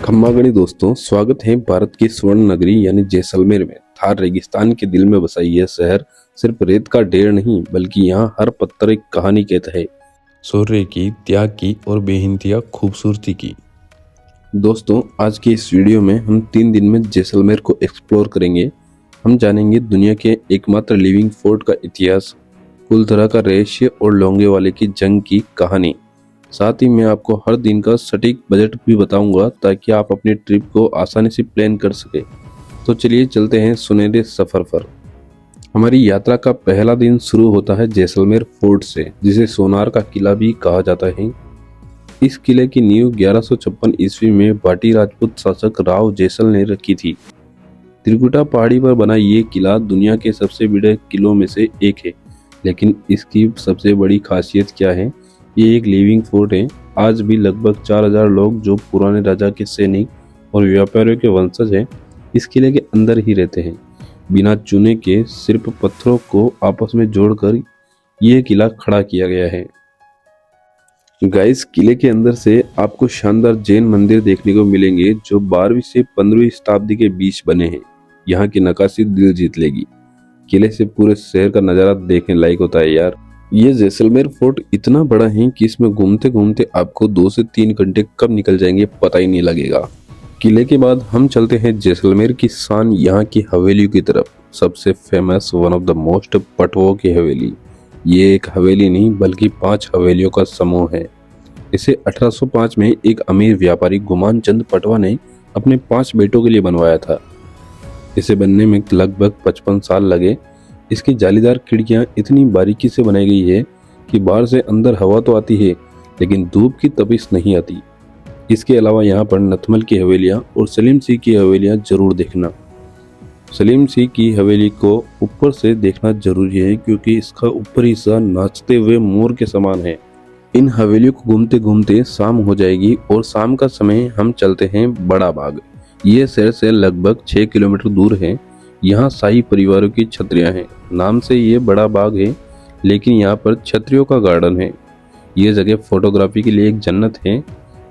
खम्मागणी दोस्तों, स्वागत है भारत की स्वर्ण नगरी यानी जैसलमेर में। थार रेगिस्तान के दिल में बसा यह शहर सिर्फ रेत का ढेर नहीं, बल्कि यहाँ हर पत्थर एक कहानी कहता है, शौर्य की, त्याग की और बेहिंतिया खूबसूरती की। दोस्तों, आज के इस वीडियो में हम 3 दिन में जैसलमेर को एक्सप्लोर करेंगे। हम जानेंगे दुनिया के एकमात्र लिविंग फोर्ट का इतिहास, कुलधरा का रहस्य और लोंगेवाले की जंग की कहानी। साथ ही मैं आपको हर दिन का सटीक बजट भी बताऊंगा ताकि आप अपनी ट्रिप को आसानी से प्लान कर सके। तो चलिए चलते हैं सुनहरे सफर पर। हमारी यात्रा का पहला दिन शुरू होता है जैसलमेर फोर्ट से, जिसे सोनार का किला भी कहा जाता है। इस किले की नींव 1156 ईस्वी में भाटी राजपूत शासक राव जैसल ने रखी थी। त्रिकुटा पहाड़ी पर बना ये किला दुनिया के सबसे बड़े किलों में से एक है। लेकिन इसकी सबसे बड़ी खासियत क्या है? ये एक लिविंग फोर्ट है। आज भी लगभग 4000 लोग, जो पुराने राजा के सैनिक और व्यापारियों के वंशज हैं, इस किले के अंदर ही रहते हैं। बिना चूने के सिर्फ पत्थरों को आपस में जोड़कर यह किला खड़ा किया गया है। गाइस, किले के अंदर से आपको शानदार जैन मंदिर देखने को मिलेंगे, जो 12वीं से 15वीं शताब्दी के बीच बने हैं। यहाँ की नक्काशी दिल जीत लेगी। किले से पूरे शहर का नजारा देखने लायक होता है यार। ये जैसलमेर फोर्ट इतना बड़ा है कि इसमें घूमते घूमते आपको 2 से 3 घंटे कब निकल जाएंगे पता ही नहीं लगेगा। किले के बाद हम चलते हैं जैसलमेर की शान, यहाँ की हवेलियों की तरफ। सबसे famous, one of the most, पटवों की हवेली। ये एक हवेली नहीं बल्कि 5 हवेलियों का समूह है। इसे 1805 में एक अमीर व्यापारी गुमान चंद पटवा ने अपने 5 बेटों के लिए बनवाया था। इसे बनने में लगभग 55 साल लगे। इसकी जालीदार खिड़कियां इतनी बारीकी से बनाई गई है कि बाहर से अंदर हवा तो आती है, लेकिन धूप की तपिश नहीं आती। इसके अलावा यहाँ पर नथमल की हवेलियां और सलीम सिंह की हवेलियां जरूर देखना। सलीम सिंह की हवेली को ऊपर से देखना जरूरी है, क्योंकि इसका ऊपरी हिस्सा नाचते हुए मोर के समान है। इन हवेलियों को घूमते घूमते शाम हो जाएगी और शाम का समय हम चलते हैं बड़ा बाग। ये शहर से लगभग 6 किलोमीटर दूर है। यहाँ शाही परिवारों की छतरियां हैं। नाम से ये बड़ा बाग है, लेकिन यहाँ पर छतरियों का गार्डन है। ये जगह फोटोग्राफी के लिए एक जन्नत है,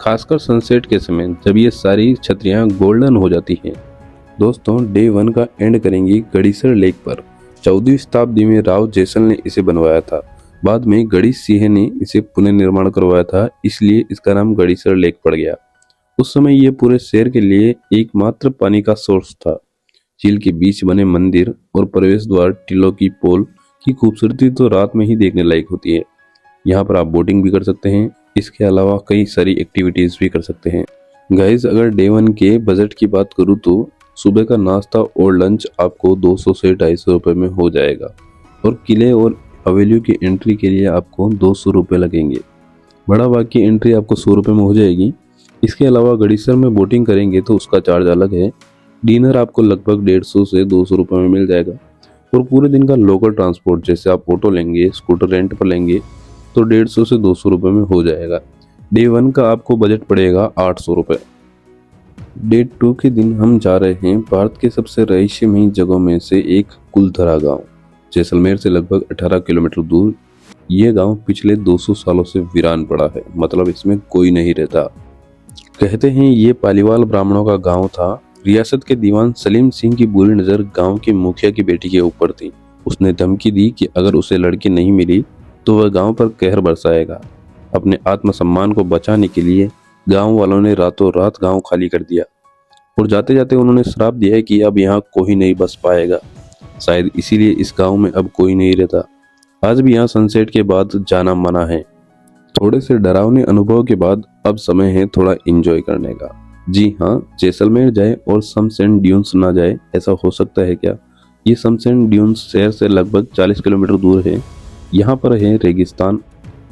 खासकर सनसेट के समय, जब ये सारी छतरियां गोल्डन हो जाती हैं। दोस्तों, डे 1 का एंड करेंगे गड़ीसर लेक पर। 14वीं शताब्दी में राव जैसल ने इसे बनवाया था। बाद में गणेश सिंह ने इसे पुनर्निर्माण करवाया था, इसलिए इसका नाम गड़ीसर लेक पड़ गया। उस समय ये पूरे शहर के लिए एकमात्र पानी का सोर्स था। झील के बीच बने मंदिर और प्रवेश द्वार, टीलों की पोल की खूबसूरती तो रात में ही देखने लायक होती है। यहाँ पर आप बोटिंग भी कर सकते हैं। इसके अलावा कई सारी एक्टिविटीज भी कर सकते हैं। गाइस, अगर डे 1 के बजट की बात करूँ तो सुबह का नाश्ता और लंच आपको 200 से 250 रुपए में हो जाएगा, और किले और हवेलियों की एंट्री के लिए आपको 200 रुपये लगेंगे। बड़ा बाग की एंट्री आपको 100 रुपये में हो जाएगी। इसके अलावा गड़ीसर में बोटिंग करेंगे तो उसका चार्ज अलग है। डिनर आपको लगभग 150 से 200 रुपये में मिल जाएगा, और पूरे दिन का लोकल ट्रांसपोर्ट, जैसे आप ऑटो लेंगे, स्कूटर रेंट पर लेंगे, तो 150 से 200 रुपये में हो जाएगा। डे 1 का आपको बजट पड़ेगा 800 रुपये। डे 2 के दिन हम जा रहे हैं भारत के सबसे रहस्यमयी जगहों में से एक, कुलधरा गांव। जैसलमेर से लगभग 18 किलोमीटर दूर। ये गांव पिछले 200 सालों से वीरान पड़ा है, मतलब इसमें कोई नहीं रहता। कहते हैं ये पालीवाल ब्राह्मणों का गांव था। रियासत के दीवान सलीम सिंह की बुरी नज़र गांव के मुखिया की बेटी के ऊपर थी। उसने धमकी दी कि अगर उसे लड़की नहीं मिली तो वह गांव पर कहर बरसाएगा। अपने आत्मसम्मान को बचाने के लिए गांव वालों ने रातों रात गांव खाली कर दिया, और जाते जाते उन्होंने श्राप दिया कि अब यहाँ कोई नहीं बस पाएगा। शायद इसीलिए इस गांव में अब कोई नहीं रहता। आज भी यहाँ सनसेट के बाद जाना मना है। थोड़े से डरावने अनुभव के बाद अब समय है थोड़ा एंजॉय करने का। जी हाँ, जैसलमेर जाए और समसैंड ड्यून्स ना जाए, ऐसा हो सकता है क्या? ये समसैंड ड्यून्स शहर से लगभग 40 किलोमीटर दूर है। यहाँ पर है रेगिस्तान।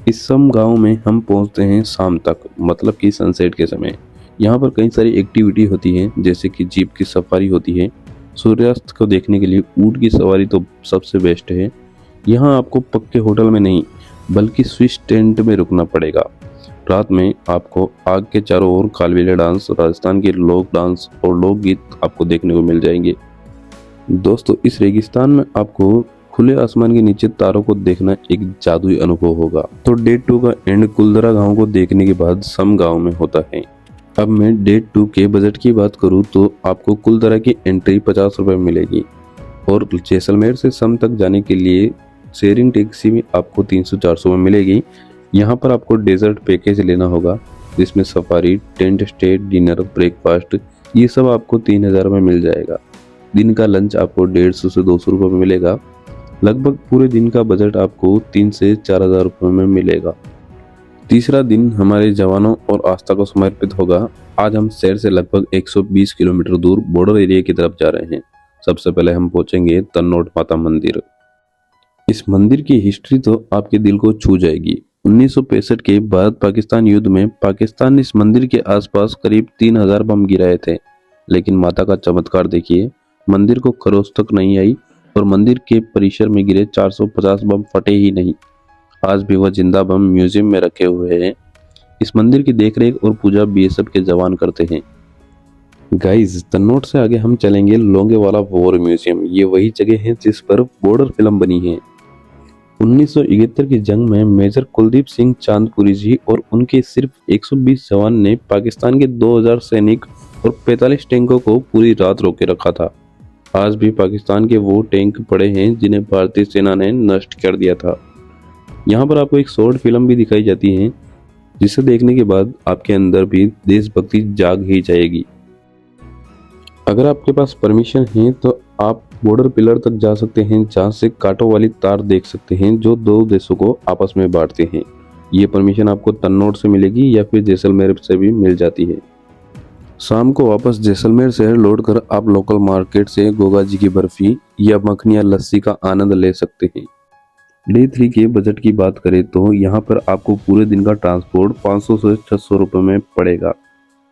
इस सम गांव में हम पहुँचते हैं शाम तक, मतलब कि सनसेट के समय। यहाँ पर कई सारी एक्टिविटी होती है, जैसे कि जीप की सफारी होती है। सूर्यास्त को देखने के लिए ऊँट की सवारी तो सबसे बेस्ट है। यहाँ आपको पक्के होटल में नहीं बल्कि स्विच टेंट में रुकना पड़ेगा। रात में आपको आग के चारों ओर कालबेलिया डांस, राजस्थान के लोक डांस और लोकगीत आपको देखने को मिल जाएंगे। दोस्तों, इस रेगिस्तान में आपको खुले आसमान के नीचे तारों को देखना एक जादुई अनुभव होगा। तो डे 2 का एंड कुलधरा गांव को देखने के बाद सम गांव में होता है। अब मैं डे 2 के बजट की बात करूँ तो आपको कुल तरह की एंट्री 50 रुपये में मिलेगी और जैसलमेर से सम तक जाने के लिए शेयरिंग टैक्सी में आपको 300-400 में मिलेगी। यहाँ पर आपको डेजर्ट पैकेज लेना होगा जिसमें safari, tent stay, dinner, breakfast ये सब आपको 3000 में मिल जाएगा। दिन का लंच आपको 150 से 200 रुपये में मिलेगा। लगभग पूरे दिन का बजट आपको 3 से 4000 रुपये में मिलेगा। तीसरा दिन हमारे जवानों और आस्था को समर्पित होगा। आज हम शहर से लगभग 120 किलोमीटर दूर बॉर्डर एरिया की तरफ जा रहे हैं। सबसे पहले हम पहुंचेंगे तन्नोट माता मंदिर। इस मंदिर की हिस्ट्री तो आपके दिल को छू जाएगी। 1965 के भारत पाकिस्तान युद्ध में पाकिस्तान ने इस मंदिर के आसपास करीब 3000 बम गिराए थे, लेकिन माता का चमत्कार देखिए, मंदिर को खरोच तक नहीं आई और मंदिर के परिसर में गिरे 450 बम फटे ही नहीं। आज भी वह जिंदा बम म्यूजियम में रखे हुए हैं। इस मंदिर की देखरेख और पूजा बीएसएफ के जवान करते हैं। गाइस, तन्नोट से आगे हम चलेंगे लोंगेवाला वॉर म्यूजियम। ये वही जगह है जिस पर बॉर्डर फिल्म बनी है। 1971 की जंग में मेजर कुलदीप सिंह चांदपुरी जी और उनके सिर्फ 120 जवान ने पाकिस्तान के 2000 सैनिक और 45 टैंकों को पूरी रात रोके रखा था। आज भी पाकिस्तान के वो टैंक पड़े हैं जिन्हें भारतीय सेना ने नष्ट कर दिया था। यहाँ पर आपको एक शॉर्ट फिल्म भी दिखाई जाती है जिसे देखने के बाद आपके अंदर भी देशभक्ति जाग ही जाएगी। अगर आपके पास परमिशन है तो आप बॉर्डर पिलर तक जा सकते हैं जहाँ से कांटों वाली तार देख सकते हैं जो दो देशों को आपस में बांटते हैं। ये परमिशन आपको तन्नोट से मिलेगी या फिर जैसलमेर से भी मिल जाती है। शाम को वापस जैसलमेर शहर लौटकर आप लोकल मार्केट से गोगा जी की बर्फी या मखनी या लस्सी का आनंद ले सकते हैं। डे 3 के बजट की बात करें तो यहाँ पर आपको पूरे दिन का ट्रांसपोर्ट 500 से 600 रुपये में पड़ेगा।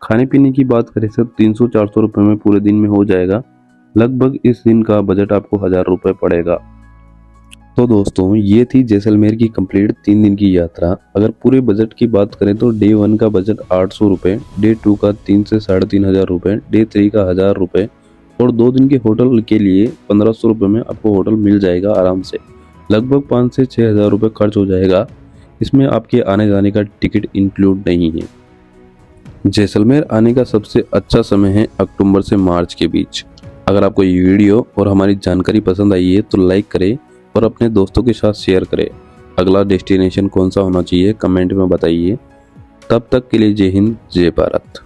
खाने पीने की बात करें तो 300-400 रुपये में पूरे दिन में हो जाएगा। लगभग इस दिन का बजट आपको 1000 रुपये पड़ेगा। तो दोस्तों, ये थी जैसलमेर की कंप्लीट 3 दिन की यात्रा। अगर पूरे बजट की बात करें तो डे 1 का बजट 800 रुपये, डे 2 का 3 से 3500 रुपये, डे 3 का 1000 रुपये और 2 दिन के होटल के लिए 1500 रुपये में आपको होटल मिल जाएगा आराम से। लगभग 5 से 6000 रुपये खर्च हो जाएगा। इसमें आपके आने जाने का टिकट इंक्लूड नहीं है। जैसलमेर आने का सबसे अच्छा समय है अक्टूबर से मार्च के बीच। अगर आपको ये वीडियो और हमारी जानकारी पसंद आई है तो लाइक करें और अपने दोस्तों के साथ शेयर करें। अगला डेस्टिनेशन कौन सा होना चाहिए कमेंट में बताइए। तब तक के लिए जय हिंद, जय भारत।